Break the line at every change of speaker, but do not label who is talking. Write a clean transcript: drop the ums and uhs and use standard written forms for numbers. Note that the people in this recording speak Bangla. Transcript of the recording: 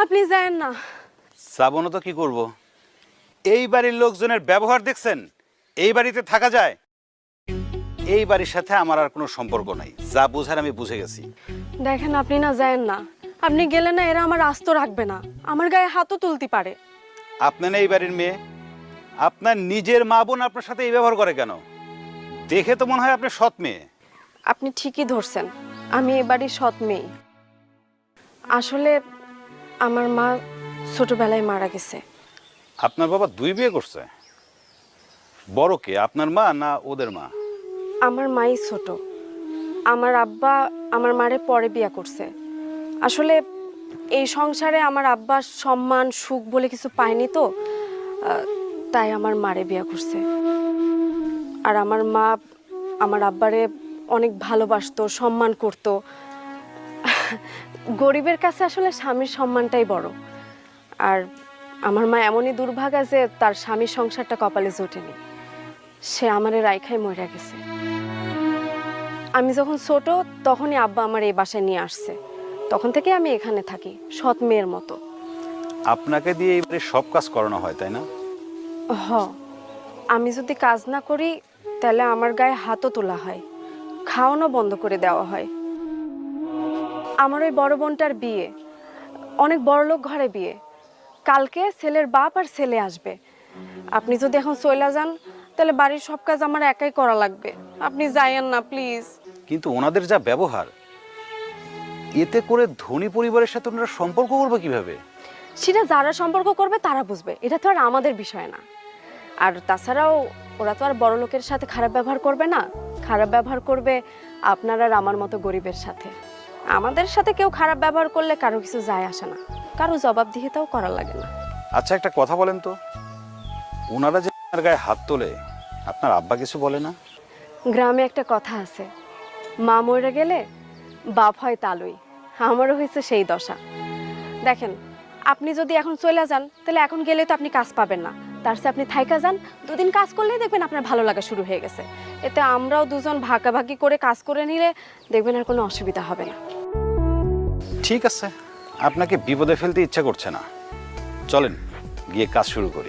আপনি যায়েন না।
যাবো না তো কি করব? এই বাড়ির লোকজনের ব্যবহার দেখছেন? এই বাড়িতে থাকা যায়? এই বাড়ির সাথে আমার আর কোনো সম্পর্ক নাই। যা বোঝার আমি বুঝে গেছি।
দেখেন আপনি না যায়েন না। আপনি গেলে না এরা আমার আস্ত রাখবে না, আমার গায়ে হাতও তুলতে পারে।
আপনি না এই বাড়ির মেয়ে? আপনার নিজের মা বোন আপনার সাথে এই ব্যবহার করে কেন? দেখে তো মনে হয় আপনি সৎ মেয়ে।
আপনি ঠিকই ধরছেন, আমি এ বাড়ির সৎ মেয়ে। আসলে আমার মা ছোটবেলায় মারা গেছে।
আপনার বাবা 2 বিয়ে করছে? বড় কে, আপনার মা না ওদের মা?
আমার মাই ছোট। আমার আব্বা আমার মারে পরে বিয়ে করছে। আসলে এই সংসারে আমার আব্বা সম্মান সুখ বলে কিছু পায়নি তো, তাই আমার মারে বিয়ে করছে। আর আমার মা আমার আব্বারে অনেক ভালোবাসতো, সম্মান করত। গরিবের কাছে আসলে স্বামীর সম্মানটাই বড়। আর আমার মা এমনই দুর্ভাগা যে তার স্বামীর সংসারটা কপালে জোটেনি, সে আমারে রাইখাই মরে গেছে। আমি যখন ছোট তখনই আব্বা আমার এই বাসায় নিয়ে আসছে। তখন থেকে আমি এখানে থাকি সৎ মেয়ের মতো।
আপনাকে দিয়ে এই বাড়ির সব কাজ করানো হয়, তাই না?
হ, আমি যদি কাজ না করি তাহলে আমার গায়ে হাতও তোলা হয়, খাওয়ানো বন্ধ করে দেওয়া হয়। আমার ওই বড় বোনটার বিয়ে, অনেক বড়লোক ঘরে বিয়ে। কালকে ছেলের বাপ আর ছেলে আসবে। আপনি যদি এখন চলে যান তাহলে বাড়ির সব কাজ আমার একাই করা লাগবে। আপনি যাইয়েন না প্লিজ।
কিন্তু ওনাদের যা ব্যবহার, এতে করে ধনী পরিবারের সাথে ওনারা সম্পর্ক করবে কিভাবে?
সেটা যারা সম্পর্ক করবে তারা বুঝবে, এটা তো আর আমাদের বিষয় না। আর তাছাড়াও ওরা তো আর বড় লোকের সাথে খারাপ ব্যবহার করবে না। খারাপ ব্যবহার করবে আপনার আর আমার মতো গরিবের সাথে। আমাদের সাথে কেউ খারাপ ব্যবহার করলে কারো কিছু যায় আসে না, কারো জবাবদিহিতাও করা লাগে না।
আচ্ছা, একটা কথা বলেন তো, ওনারা যে আপনার গায়ে হাত তোলে, আপনার আব্বা কিছু বলে না?
গ্রামে একটা কথা আছে, মা মরে গেলে বাপ হয় তালুই। আমারও হয়েছে সেই দশা। দেখেন, আপনি যদি এখন চলে যান তাহলে এখন গেলে তো আপনি কাজ পাবেন না। তার চেয়ে আপনি থাইকা যান, 2 দিন কাজ করলেই দেখবেন আপনার ভালো লাগা শুরু হয়ে গেছে। এতে আমরাও দুজন ভাগাভাগি করে কাজ করে নিলে দেখবেন আর কোনো অসুবিধা হবে না।
ঠিক আছে, আপনাকে বিপদে ফেলতে ইচ্ছা করছে না, চলেন গিয়ে কাজ শুরু করি।